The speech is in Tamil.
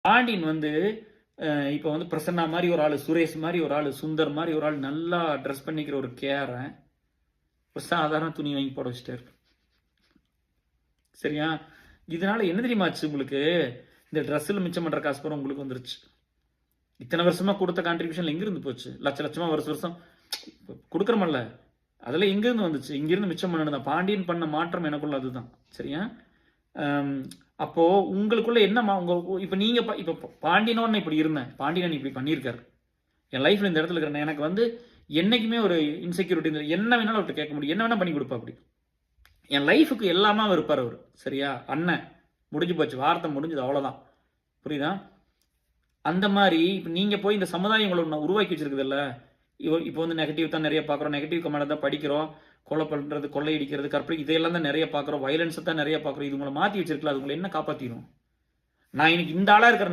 பாண்டியன் வந்து இப்போ வந்து பிரசன்னா மாதிரி ஒரு ஆள், சுரேஷ் மாதிரி ஒரு ஆள், சுந்தர் மாதிரி ஒரு ஆள் நல்லா ட்ரெஸ் பண்ணிக்கிற ஒரு கேரன் ஒரு சாதாரண துணி வாங்கி போட வச்சுட்டாரு. சரியா? இதனால என்ன தெரியுமாச்சு உங்களுக்கு? இந்த ட்ரெஸ்ஸில் மிச்சம் பண்ணுற காசு பூரா உங்களுக்கு வந்துருச்சு. இத்தனை வருஷமா கொடுத்த கான்ட்ரிபியூஷன் எங்கிருந்து போச்சு? லட்ச லட்சமா வருஷம் கொடுக்குறமல்ல, அதெல்லாம் எங்கிருந்து வந்துச்சு? இங்கிருந்து மிச்சம் பண்ணணும். பாண்டியன் பண்ண மாற்றம் எனக்குள்ள அதுதான். சரியா? அப்போ உங்களுக்குள்ள என்ன இப்ப நீங்க இப்ப பாண்டியனோன்னு இப்படி இருந்தேன், பாண்டியன் இப்படி பண்ணியிருக்காரு என் லைஃப்ல இந்த இடத்துல இருக்கிறேன். எனக்கு வந்து என்னைக்குமே ஒரு இன்செக்யூரிட்டி என்ன வேணாலும் அவர்கிட்ட கேட்க முடியும், என்ன வேணா பண்ணி கொடுப்பா. அப்படி என் லைஃபுக்கு எல்லாமே இருப்பார் அவர். சரியா? அண்ணன் முடிஞ்சு போச்சு, வார்த்தை முடிஞ்சது, அவ்வளவுதான். புரியுதா? அந்த மாதிரி இப்போ நீங்க போய் இந்த சமுதாயம் உங்களை உருவாக்கி வச்சிருக்குதுல்ல, இப்போ வந்து நெகட்டிவ் தான் நிறைய பார்க்குறோம், நெகட்டிவ் கமெண்ட் தான் படிக்கிறோம், கொலை பண்ணுறது, கொள்ளையடிக்கிறது, கற்பனை, இதையெல்லாம் தான் நிறைய பார்க்குறோம், வயலன்ஸை தான் நிறைய பார்க்குறோம். இது உங்களை மாற்றி வச்சிருக்கல, அது உங்களை என்ன காப்பாற்றிடும்? நான் இன்னைக்கு இந்த ஆளாக இருக்கிற